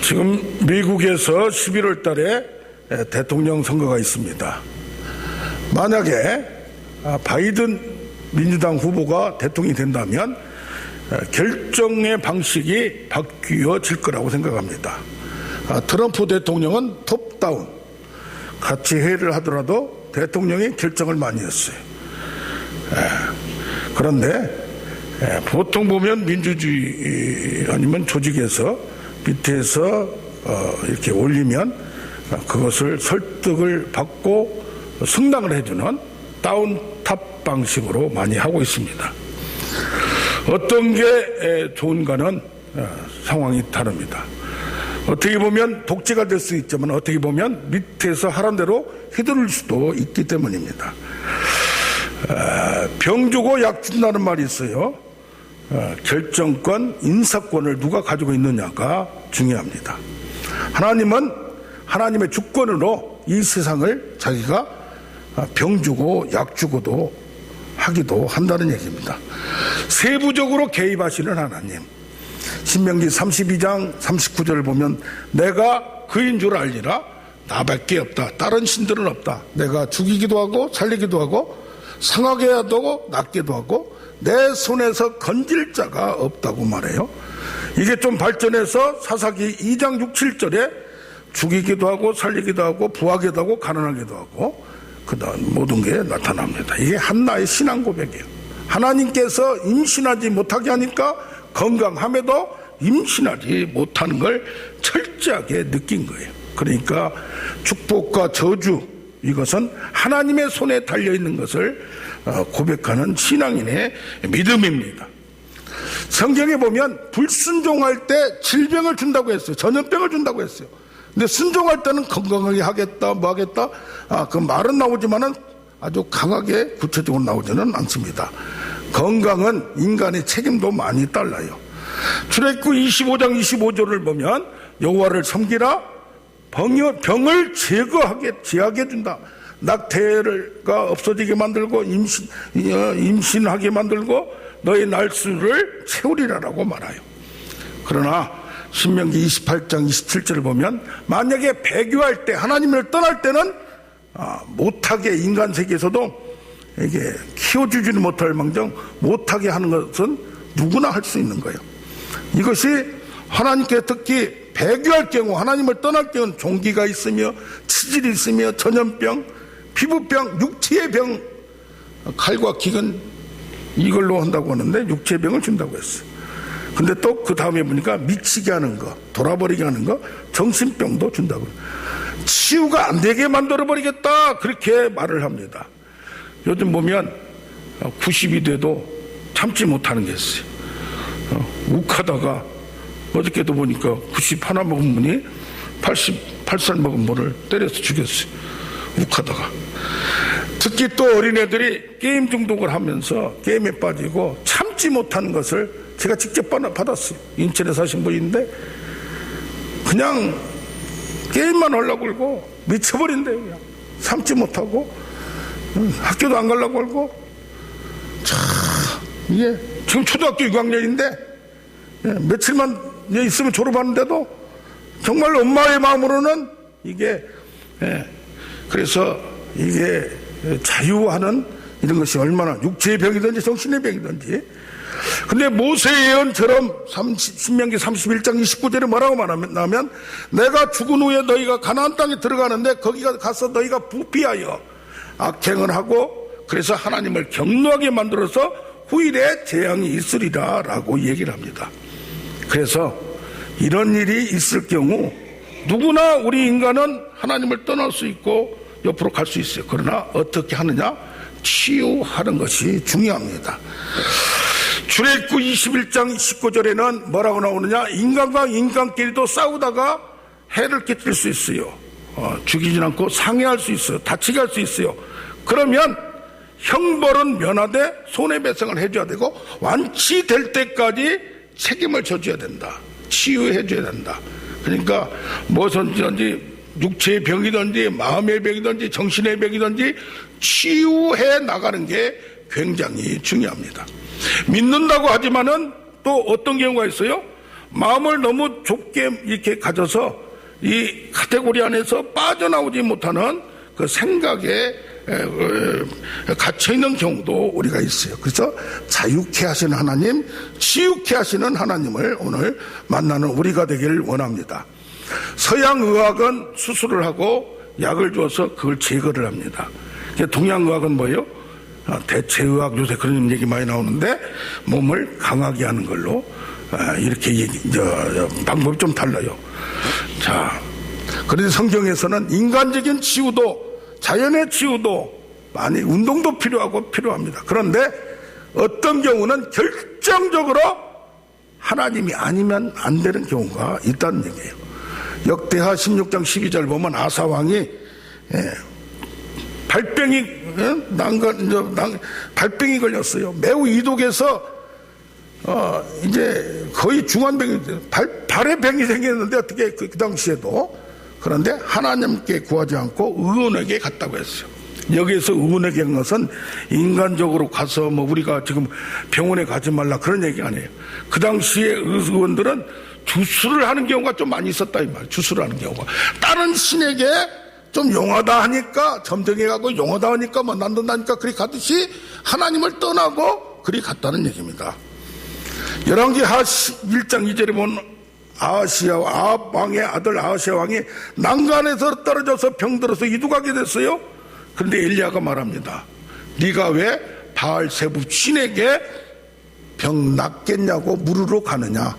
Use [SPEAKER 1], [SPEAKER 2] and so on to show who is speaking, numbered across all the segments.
[SPEAKER 1] 지금 미국에서 11월 달에 대통령 선거가 있습니다. 만약에 바이든 민주당 후보가 대통령이 된다면 결정의 방식이 바뀌어질 거라고 생각합니다. 트럼프 대통령은 톱다운 같이 회의를 하더라도 대통령이 결정을 많이 했어요. 그런데 보통 보면 민주주의 아니면 조직에서 밑에서 이렇게 올리면 그것을 설득을 받고 승낙을 해주는 다운탑 방식으로 많이 하고 있습니다. 어떤 게 좋은가는 상황이 다릅니다. 어떻게 보면 독재가 될 수 있지만 어떻게 보면 밑에서 하란 대로 휘두를 수도 있기 때문입니다. 병 주고 약 준다는 말이 있어요. 결정권, 인사권을 누가 가지고 있느냐가 중요합니다. 하나님은 하나님의 주권으로 이 세상을 자기가 병 주고 약 주고도 하기도 한다는 얘기입니다. 세부적으로 개입하시는 하나님. 신명기 32장 39절을 보면 내가 그인 줄 알리라. 나밖에 없다. 다른 신들은 없다. 내가 죽이기도 하고 살리기도 하고 상하게 하고 낫기도 하고 내 손에서 건질 자가 없다고 말해요. 이게 좀 발전해서 사사기 2장 6, 7절에 죽이기도 하고 살리기도 하고 부하기도 하고 가난하기도 하고 그다음 모든 게 나타납니다. 이게 한나의 신앙 고백이에요. 하나님께서 임신하지 못하게 하니까 건강함에도 임신하지 못하는 걸 철저하게 느낀 거예요. 그러니까 축복과 저주, 이것은 하나님의 손에 달려있는 것을 고백하는 신앙인의 믿음입니다. 성경에 보면 불순종할 때 질병을 준다고 했어요. 전염병을 준다고 했어요. 근데 순종할 때는 건강하게 하겠다 뭐 하겠다 그 말은 나오지만은 아주 강하게 구체적으로 나오지는 않습니다. 건강은 인간의 책임도 많이 달라요. 출애굽 25장 25절을 보면 여호와를 섬기라. 병을 제하게 준다. 낙태가 없어지게 만들고 임신하게 만들고 너의 날수를 채우리라라고 말해요. 그러나 신명기 28장 27절을 보면 만약에 배교할 때 하나님을 떠날 때는 못하게 인간 세계에서도 이게 키워주지는 못할 망정 못하게 하는 것은 누구나 할 수 있는 거예요. 이것이 하나님께 특히 배교할 경우 하나님을 떠날 경우는 종기가 있으며 치질이 있으며 전염병, 피부병, 육체의 병, 칼과 기근 이걸로 한다고 하는데 육체의 병을 준다고 했어요. 근데 또 그 다음에 보니까 미치게 하는 거, 돌아버리게 하는 거, 정신병도 준다고. 치유가 안 되게 만들어버리겠다 그렇게 말을 합니다. 요즘 보면 90이 돼도 참지 못하는 게 있어요. 욱하다가 어저께도 보니까 90 하나 먹은 분이 88살 먹은 분을 때려서 죽였어요. 욱하다가. 특히 또 어린애들이 게임 중독을 하면서 게임에 빠지고 참지 못하는 것을 제가 직접 받았어요. 인천에 사신 분인데 그냥 게임만 하려고 그러고 미쳐버린대요. 그냥 참지 못하고 학교도 안 가려고 그러고. 참 이게 지금 초등학교 6학년인데 며칠만 있으면 졸업하는데도 정말 엄마의 마음으로는 이게 그래서 이게 자유하는 이런 것이 얼마나 육체의 병이든지 정신의 병이든지. 근데 모세의 예언처럼 신명기 31장 29절에 뭐라고 말하면 내가 죽은 후에 너희가 가나안 땅에 들어가는데 거기 가서 너희가 부피하여 악행을 하고 그래서 하나님을 경노하게 만들어서 후일에 재앙이 있으리라 라고 얘기를 합니다. 그래서 이런 일이 있을 경우 누구나 우리 인간은 하나님을 떠날 수 있고 옆으로 갈 수 있어요. 그러나 어떻게 하느냐? 치유하는 것이 중요합니다. 출애굽 21장 19절에는 뭐라고 나오느냐? 인간과 인간끼리도 싸우다가 해를 끼칠 수 있어요. 죽이진 않고 상해할 수 있어요. 다치게 할 수 있어요. 그러면 형벌은 면하되 손해배상을 해줘야 되고 완치될 때까지 책임을 져줘야 된다. 치유해줘야 된다. 그러니까 무엇이든지 육체의 병이든지 마음의 병이든지 정신의 병이든지 치유해 나가는 게 굉장히 중요합니다. 믿는다고 하지만은 또 어떤 경우가 있어요? 마음을 너무 좁게 이렇게 가져서 이 카테고리 안에서 빠져나오지 못하는 그 생각에 갇혀있는 경우도 우리가 있어요. 그래서 자유케 하시는 하나님, 치유케 하시는 하나님을 오늘 만나는 우리가 되기를 원합니다. 서양 의학은 수술을 하고 약을 줘서 그걸 제거를 합니다. 동양 의학은 뭐예요? 대체의학, 요새 그런 얘기 많이 나오는데 몸을 강하게 하는 걸로 이렇게 방법이 좀 달라요. 자, 그런데 성경에서는 인간적인 치유도, 자연의 치유도 많이, 운동도 필요합니다. 그런데 어떤 경우는 결정적으로 하나님이 아니면 안 되는 경우가 있다는 얘기예요. 역대하 16장 12절 보면 아사왕이 발병이 걸렸어요. 매우 이독해서 이제 거의 중환병이 발에 병이 생겼는데 어떻게 그 당시에도, 그런데 하나님께 구하지 않고 의원에게 갔다고 했어요. 여기에서 의원에게 간 것은 인간적으로 가서 뭐 우리가 지금 병원에 가지 말라 그런 얘기 아니에요. 그 당시에 의원들은 주술을 하는 경우가 좀 많이 있었다 이 말이에요. 주술을 하는 경우가 다른 신에게 좀 용하다 하니까 점쟁이 가고 용하다 하니까 뭐 난다니까 그리 가듯이 하나님을 떠나고 그리 갔다는 얘기입니다. 열왕기 1장 2절에 보면 아합 왕의 아들 아하시야 왕이 난간에서 떨어져서 병들어서 이두가게 됐어요. 그런데 엘리야가 말합니다. 네가 왜 바알세부 신에게 병 낫겠냐고 물으러 가느냐.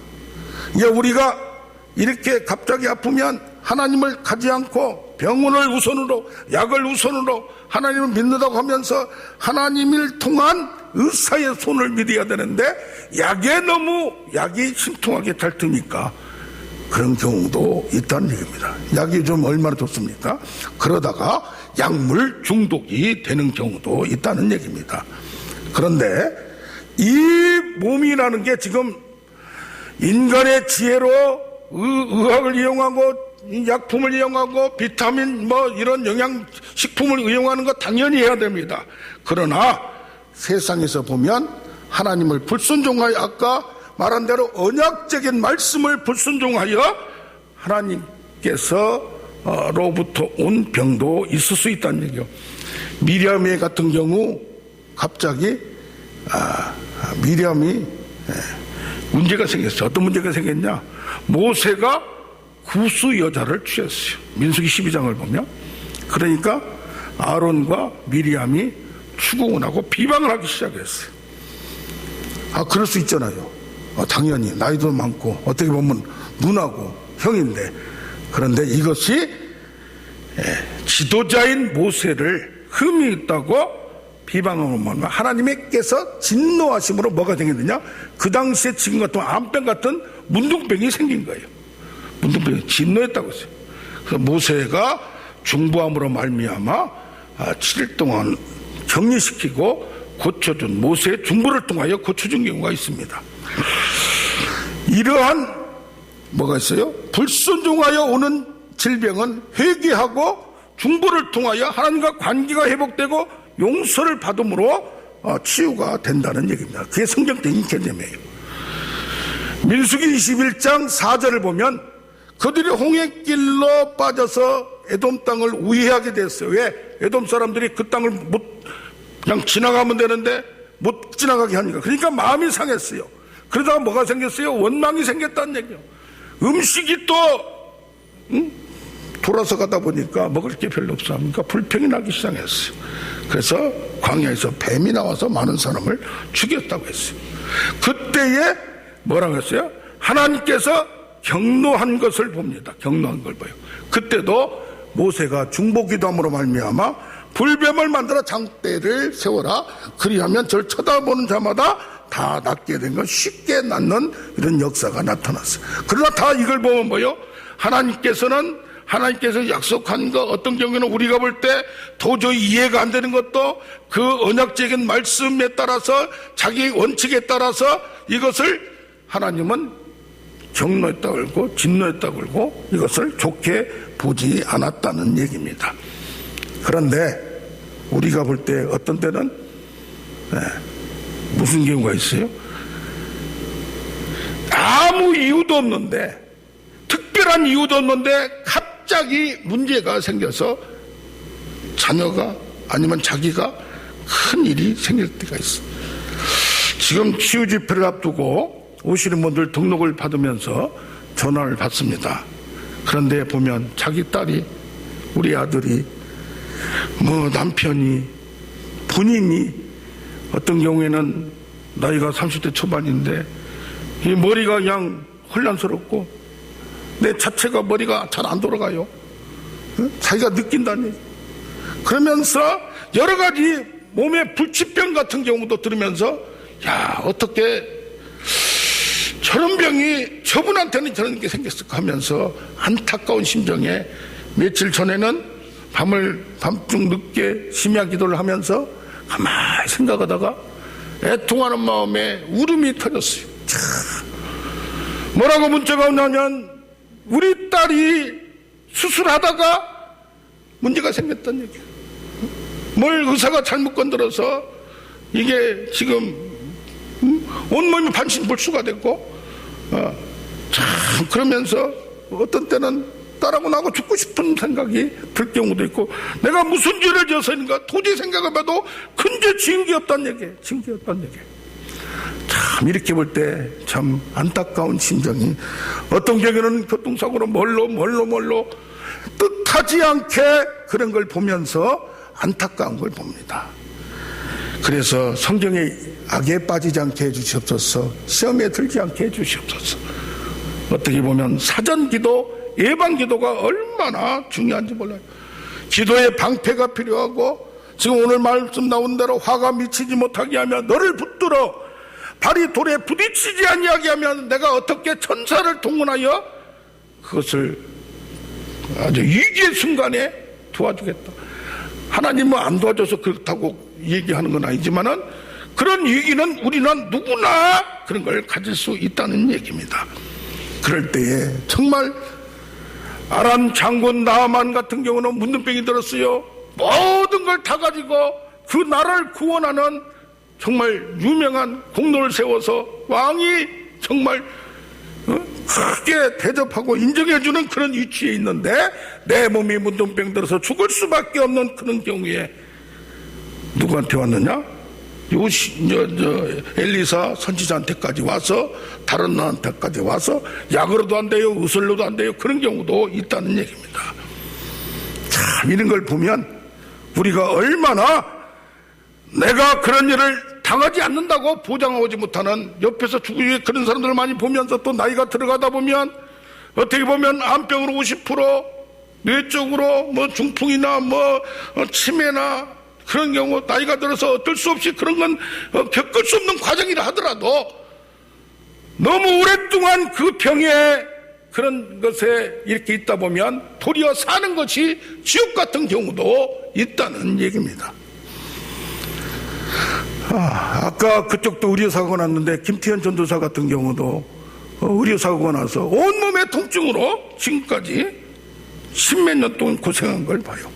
[SPEAKER 1] 우리가 이렇게 갑자기 아프면 하나님을 가지 않고 병원을 우선으로, 약을 우선으로 하나님을 믿는다고 하면서 하나님을 통한 의사의 손을 믿어야 되는데 약이 심통하게 잘 드니까 그런 경우도 있다는 얘기입니다. 약이 좀 얼마나 좋습니까? 그러다가 약물 중독이 되는 경우도 있다는 얘기입니다. 그런데 이 몸이라는 게 지금 인간의 지혜로 의학을 이용하고 약품을 이용하고 비타민 뭐 이런 영양식품을 이용하는 거 당연히 해야 됩니다. 그러나 세상에서 보면 하나님을 불순종하여, 아까 말한 대로 언약적인 말씀을 불순종하여 하나님께서로부터 온 병도 있을 수 있다는 얘기요. 미리암의 같은 경우 갑자기 미리암이 문제가 생겼어요. 어떤 문제가 생겼냐? 모세가 구수 여자를 취했어요. 민수기 12장을 보면. 그러니까 아론과 미리암이 추궁을 하고 비방을 하기 시작했어요. 그럴 수 있잖아요. 당연히 나이도 많고 어떻게 보면 누나고 형인데, 그런데 이것이 지도자인 모세를 흠이 있다고 비방하면 하나님께서 진노하심으로 뭐가 생겼느냐? 그 당시에 지금 같은 암병 같은 문둥병이 생긴 거예요. 문둥병이 진노했다고 했어요. 그래서 모세가 중보함으로 말미암아 7일 동안 격리시키고 고쳐준, 모세의 중보를 통하여 고쳐준 경우가 있습니다. 이러한 뭐가 있어요? 불순종하여 오는 질병은 회개하고 중보를 통하여 하나님과 관계가 회복되고 용서를 받음으로 치유가 된다는 얘기입니다. 그게 성경적인 개념이에요. 민수기 21장 4절을 보면 그들이 홍해길로 빠져서 에돔 땅을 우회하게 됐어요. 왜? 에돔 사람들이 그 땅을 그냥 지나가면 되는데 못 지나가게 하니까. 그러니까 마음이 상했어요. 그러다가 뭐가 생겼어요? 원망이 생겼다는 얘기예요. 음식이 또 돌아서 가다 보니까 먹을 게 별로 없어 하니까 불평이 나기 시작했어요. 그래서 광야에서 뱀이 나와서 많은 사람을 죽였다고 했어요. 그때에 뭐라고 했어요? 하나님께서 경노한 것을 봅니다. 경노한 걸 봐요. 그때도 모세가 중보기도함으로 말미암아 불뱀을 만들어 장대를 세워라. 그리하면 저를 쳐다보는 자마다 다 낫게 된 건 쉽게 낫는 이런 역사가 나타났어요. 그러나 다 이걸 보면 뭐요? 하나님께서 약속한 것, 어떤 경우에는 우리가 볼 때 도저히 이해가 안 되는 것도 그 언약적인 말씀에 따라서 자기 원칙에 따라서 이것을 하나님은 경노했다고 그러고 진노했다고 그러고 이것을 좋게 보지 않았다는 얘기입니다. 그런데 우리가 볼 때 어떤 때는 무슨 경우가 있어요? 아무 이유도 없는데, 특별한 이유도 없는데 갑자기 문제가 생겨서 자녀가 아니면 자기가 큰 일이 생길 때가 있어. 지금 치유 집회를 앞두고 오시는 분들 등록을 받으면서 전화를 받습니다. 그런데 보면 자기 딸이, 우리 아들이, 남편이, 본인이, 어떤 경우에는 나이가 30대 초반인데 이 머리가 그냥 혼란스럽고 내 자체가 머리가 잘 안 돌아가요. 자기가 느낀다니. 그러면서 여러 가지 몸의 불치병 같은 경우도 들으면서, 야, 어떻게 저런 병이 저분한테는 저런 게 생겼을까 하면서 안타까운 심정에 며칠 전에는 밤중 늦게 심야 기도를 하면서 가만히 생각하다가 애통하는 마음에 울음이 터졌어요. 뭐라고 문자가 오냐면, 우리 딸이 수술하다가 문제가 생겼다는 얘기예요. 뭘 의사가 잘못 건드려서 이게 지금 온몸이 반신불수가 됐고, 그러면서 어떤 때는 딸하고 나하고 죽고 싶은 생각이 들 경우도 있고, 내가 무슨 죄를 지어서인가 도저히 생각해봐도 큰 죄 지은 게 없다는 얘기예요. 지은 게 없다는 얘기예요. 참 이렇게 볼 때 참 안타까운 심정이, 어떤 경우는 교통사고로 멀로 뜻하지 않게 그런 걸 보면서 안타까운 걸 봅니다. 그래서 성경에 악에 빠지지 않게 해주시옵소서, 시험에 들지 않게 해주시옵소서. 어떻게 보면 사전기도, 예방기도가 얼마나 중요한지 몰라요. 기도의 방패가 필요하고, 지금 오늘 말씀 나온 대로 화가 미치지 못하게 하면 너를 붙들어 발이 돌에 부딪히지 아니하게 하면 내가 어떻게 천사를 동원하여 그것을 아주 위기의 순간에 도와주겠다. 하나님은 안 도와줘서 그렇다고 얘기하는 건 아니지만은 그런 위기는 우리는 누구나 그런 걸 가질 수 있다는 얘기입니다. 그럴 때에 정말 아람 장군 나아만 같은 경우는 문둥병이 들었어요. 모든 걸 다 가지고 그 나라를 구원하는 정말 유명한 공로를 세워서 왕이 정말 크게 대접하고 인정해주는 그런 위치에 있는데, 내 몸이 문둥병 들어서 죽을 수밖에 없는 그런 경우에 누구한테 왔느냐? 엘리사 선지자한테까지 와서, 다른 나한테까지 와서 약으로도 안 돼요, 의술로도 안 돼요. 그런 경우도 있다는 얘기입니다. 참 이런 걸 보면 우리가 얼마나 내가 그런 일을 당하지 않는다고 보장하지 못하는, 옆에서 죽으니 그런 사람들을 많이 보면서 또 나이가 들어가다 보면 어떻게 보면 암병으로 50%, 뇌 쪽으로 중풍이나 치매나 그런 경우, 나이가 들어서 어쩔 수 없이 그런 건 겪을 수 없는 과정이라 하더라도 너무 오랫동안 그 병에 그런 것에 이렇게 있다 보면 도리어 사는 것이 지옥 같은 경우도 있다는 얘기입니다. 아까 그쪽도 의료사고가 났는데 김태현 전도사 같은 경우도 의료사고가 나서 온몸의 통증으로 지금까지 10몇 년 동안 고생한 걸 봐요.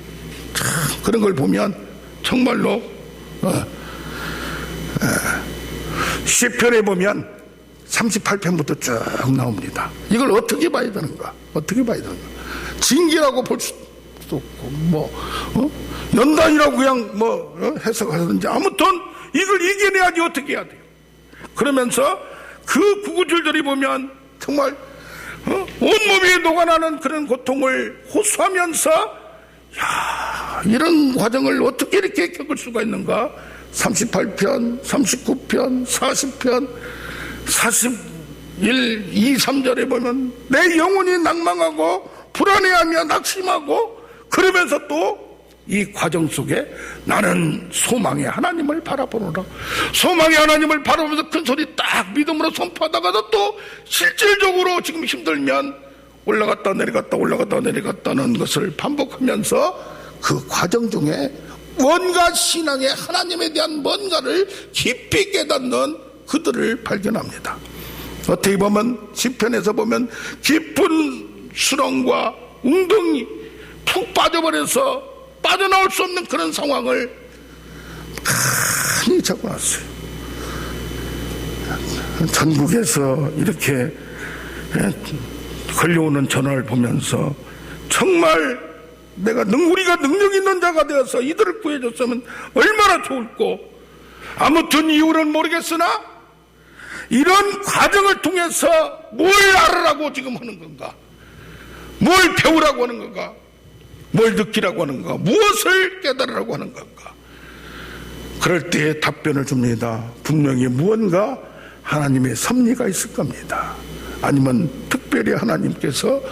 [SPEAKER 1] 참 그런 걸 보면 정말로 시편에 보면 38편부터 쭉 나옵니다. 이걸 어떻게 봐야 되는가? 어떻게 봐야 되는가? 징계라고 볼 수도 없고 연단이라고 그냥 해석하든지, 아무튼 이걸 이겨내야지 어떻게 해야 돼요. 그러면서 그 구구절절히 보면 정말 온몸이 녹아나는 그런 고통을 호소하면서, 야, 이런 과정을 어떻게 이렇게 겪을 수가 있는가? 38편, 39편, 40편, 41, 2, 3절에 보면 내 영혼이 낭망하고 불안해하며 낙심하고, 그러면서 또 이 과정 속에 나는 소망의 하나님을 바라보노라. 소망의 하나님을 바라보면서 큰 소리 딱 믿음으로 선포하다가도 또 실질적으로 지금 힘들면 올라갔다 내려갔다 올라갔다 내려갔다는 것을 반복하면서 그 과정 중에 뭔가 신앙의 하나님에 대한 뭔가를 깊이 깨닫는 그들을 발견합니다. 어떻게 보면 시편에서 보면 깊은 수렁과 웅덩이 푹 빠져버려서 빠져나올 수 없는 그런 상황을 많이 적어놨어요. 전국에서 이렇게 걸려오는 전화를 보면서 정말 우리가 능력 있는 자가 되어서 이들을 구해줬으면 얼마나 좋을꼬. 아무튼 이유는 모르겠으나 이런 과정을 통해서 뭘 알으라고 지금 하는 건가, 뭘 배우라고 하는 건가, 뭘 느끼라고 하는 건가, 무엇을 깨달으라고 하는 건가. 그럴 때 답변을 줍니다. 분명히 무언가 하나님의 섭리가 있을 겁니다. 아니면 특별히 하나님께서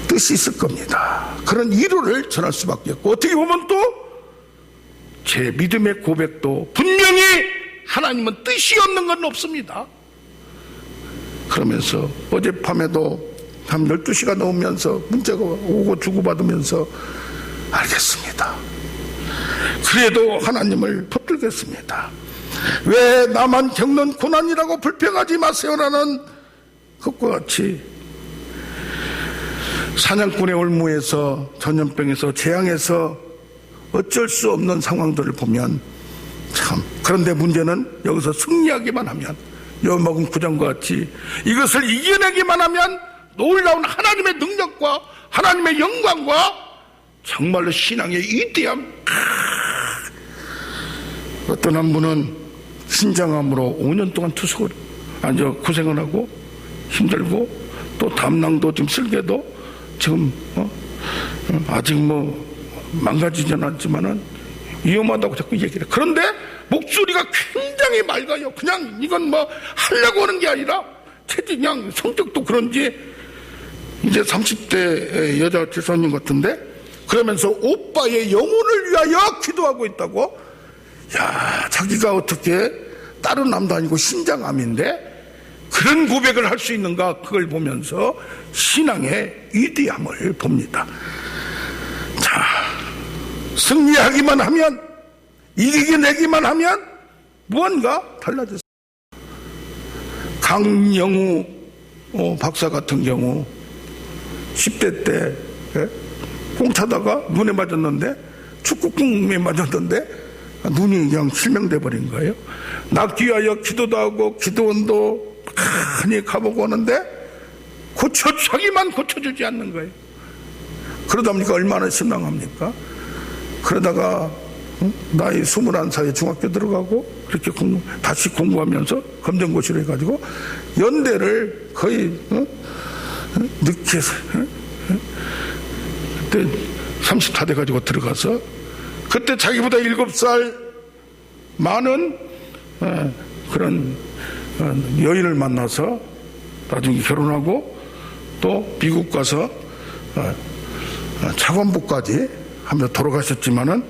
[SPEAKER 1] 뜻이 있을 겁니다. 그런 이루를 전할 수밖에 없고, 어떻게 보면 또 제 믿음의 고백도 분명히 하나님은 뜻이 없는 건 없습니다. 그러면서 어젯밤에도 한 12시가 넘으면서 문자가 오고 주고받으면서 알겠습니다. 그래도 하나님을 붙들겠습니다. 왜 나만 겪는 고난이라고 불평하지 마세요라는 것과 같이 사냥꾼의 올무에서 전염병에서 재앙에서 어쩔 수 없는 상황들을 보면 참, 그런데 문제는 여기서 승리하기만 하면, 요한복음 9장과 같이 이것을 이겨내기만 하면 놀라운 하나님의 능력과 하나님의 영광과 정말로 신앙의 위대함. 어떤 한 분은 신장암으로 5년 동안 고생을 하고 힘들고 또 담낭도 지금 쓸개도 지금 아직 망가지진 않지만은 위험하다고 자꾸 얘기를 해. 그런데 목소리가 굉장히 맑아요. 그냥 이건 하려고 하는 게 아니라 그냥 성격도 그런지 이제 30대 여자 집사님 같은데, 그러면서 오빠의 영혼을 위하여 기도하고 있다고. 야, 자기가 어떻게 다른 남도 아니고 신장암인데 그런 고백을 할 수 있는가, 그걸 보면서 신앙의 위대함을 봅니다. 자, 승리하기만 하면, 이기내기만 하면 무언가 달라졌어요. 강영우 박사 같은 경우 10대 때 꽁차다가 눈에 맞았는데, 축구공에 맞았는데 눈이 그냥 실명돼 버린 거예요. 낫기 위하여 기도도 하고 기도원도 많이 가보고 하는데 자기만 고쳐주지 않는 거예요. 그러다 보니까 얼마나 실망합니까? 그러다가 나이 21살에 중학교 들어가고 그렇게 다시 공부하면서 검정고시를 해가지고 연대를 거의 늦게 그때 30다 돼가지고 들어가서, 그때 자기보다 7살 많은 그런 여인을 만나서 나중에 결혼하고 또 미국 가서 차관부까지 하면서 돌아가셨지만은,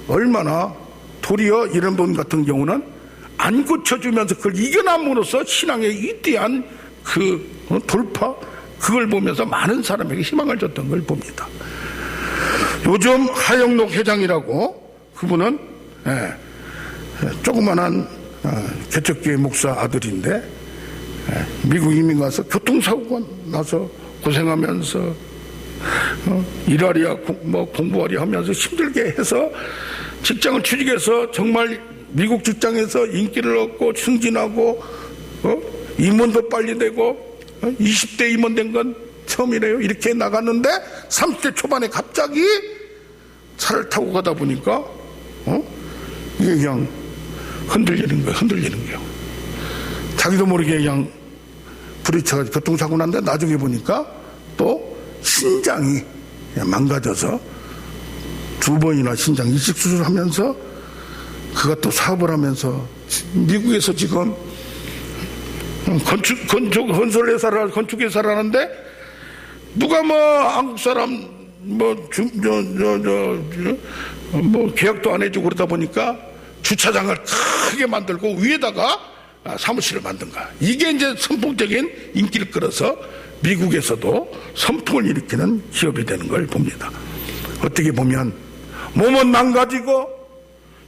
[SPEAKER 1] 얼마나 도리어 이런 분 같은 경우는 안 고쳐주면서 그걸 이겨남으로써 신앙의 위대한 그 돌파, 그걸 보면서 많은 사람에게 희망을 줬던 걸 봅니다. 요즘 하영록 회장이라고, 그분은 조그만한 개척교회 목사 아들인데 미국 이민 가서 교통사고가 나서 고생하면서 일하랴 공부하랴 하면서 힘들게 해서 직장을 취직해서 정말 미국 직장에서 인기를 얻고 승진하고 임원도 빨리 되고 20대 임원 된 건 처음이래요. 이렇게 나갔는데 30대 초반에 갑자기 차를 타고 가다 보니까 이게 그냥 흔들리는 거예요. 자기도 모르게 그냥 부딪혀가지고 교통사고 났는데 나중에 보니까 또 신장이 망가져서 2번이나 신장 이식 수술하면서 그것도 사업을 하면서 미국에서 지금 건설회사를 건축회사를 하는데, 누가 한국 사람 계약도 안 해주고 그러다 보니까 주차장을 크게 만들고 위에다가 사무실을 만든 거야. 이게 이제 선풍적인 인기를 끌어서 미국에서도 선풍을 일으키는 기업이 되는 걸 봅니다. 어떻게 보면 몸은 망가지고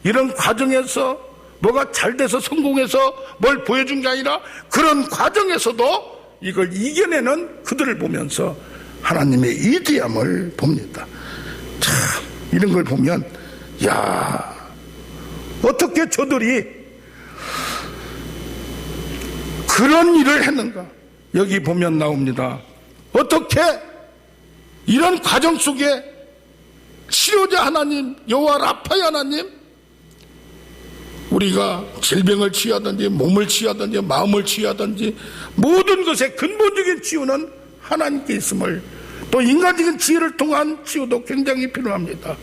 [SPEAKER 1] 이런 과정에서 뭐가 잘 돼서 성공해서 뭘 보여준 게 아니라 그런 과정에서도 이걸 이겨내는 그들을 보면서 하나님의 위대함을 봅니다. 참, 이런 걸 보면 어떻게 저들이 그런 일을 했는가? 여기 보면 나옵니다. 어떻게 이런 과정 속에 치료자 하나님, 여호와 라파의 하나님, 우리가 질병을 치유하든지 몸을 치유하든지 마음을 치유하든지 모든 것의 근본적인 치유는 하나님께 있음을, 또 인간적인 지혜를 통한 치유도 굉장히 필요합니다.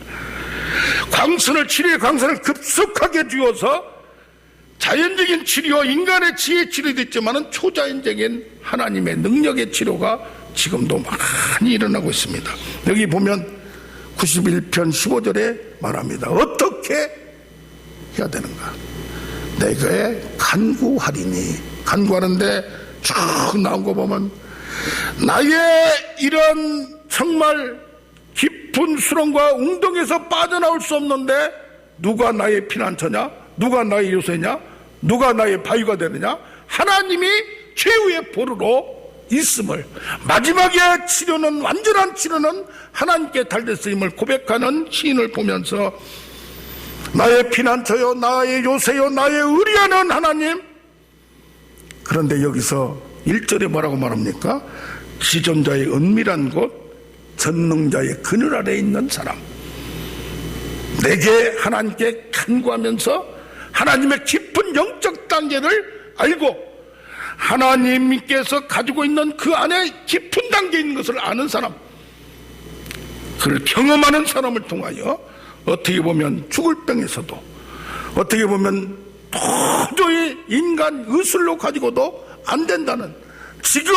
[SPEAKER 1] 치료의 광선을 급속하게 주어서 자연적인 치료와 인간의 지혜 치료도 있지만 초자연적인 하나님의 능력의 치료가 지금도 많이 일어나고 있습니다. 여기 보면 91편 15절에 말합니다. 어떻게 해야 되는가? 내게 간구하리니. 간구하는데 쭉 나온 거 보면 나의 이런 정말 깊은 수렁과 웅덩이에서 빠져나올 수 없는데 누가 나의 피난처냐? 누가 나의 요새냐? 누가 나의 바위가 되느냐? 하나님이 최후의 보루로 있음을, 마지막의 치료는, 완전한 치료는 하나님께 달렸음을 고백하는 시인을 보면서 나의 피난처요, 나의 요새요, 나의 의리하는 하나님. 그런데 여기서 1절에 뭐라고 말합니까? 지존자의 은밀한 곳, 전능자의 그늘 아래 있는 사람. 내게 하나님께 간구하면서 하나님의 깊은 영적 단계를 알고 하나님께서 가지고 있는 그 안에 깊은 단계에 있는 것을 아는 사람, 그를 경험하는 사람을 통하여 어떻게 보면 죽을 병에서도, 어떻게 보면 도저히 인간 의술로 가지고도 안 된다는, 지금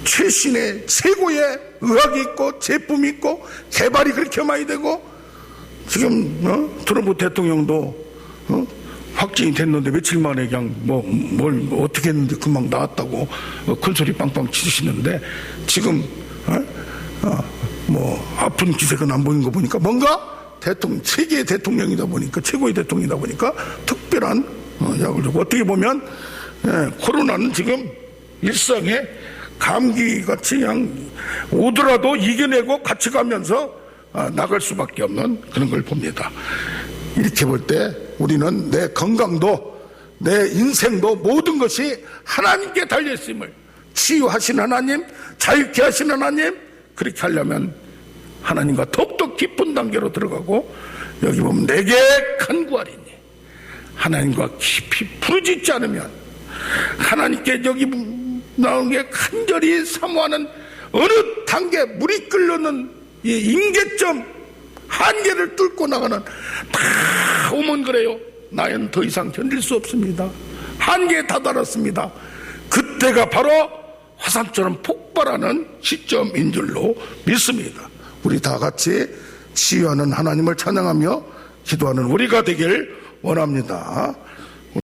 [SPEAKER 1] 최신의 최고의 의학이 있고 제품이 있고 개발이 그렇게 많이 되고, 지금 트럼프 대통령도 확진이 됐는데 며칠 만에 그냥 뭘 어떻게 했는데 금방 나왔다고 큰 소리 빵빵 치시는데, 지금 아픈 기색은 안 보이는 거 보니까 뭔가 세계의 대통령이다 보니까, 최고의 대통령이다 보니까 특별한 약을 주고, 어떻게 보면 코로나는 지금 일상에 감기 같이 그냥 오더라도 이겨내고 같이 가면서 나갈 수밖에 없는 그런 걸 봅니다. 이렇게 볼 때 우리는 내 건강도 내 인생도 모든 것이 하나님께 달려있음을, 치유하신 하나님, 자유케 하신 하나님, 그렇게 하려면 하나님과 더욱더 깊은 단계로 들어가고, 여기 보면 내게 간구하리니, 하나님과 깊이 부르짖지 않으면, 하나님께 여기 나온 게 간절히 사모하는 어느 단계, 물이 끓는 이 임계점 한계를 뚫고 나가는, 다 오면 그래요. 나는 더 이상 견딜 수 없습니다. 한계에 다다랐습니다. 그때가 바로 화산처럼 폭발하는 시점인 줄로 믿습니다. 우리 다 같이 치유하는 하나님을 찬양하며 기도하는 우리가 되길 원합니다.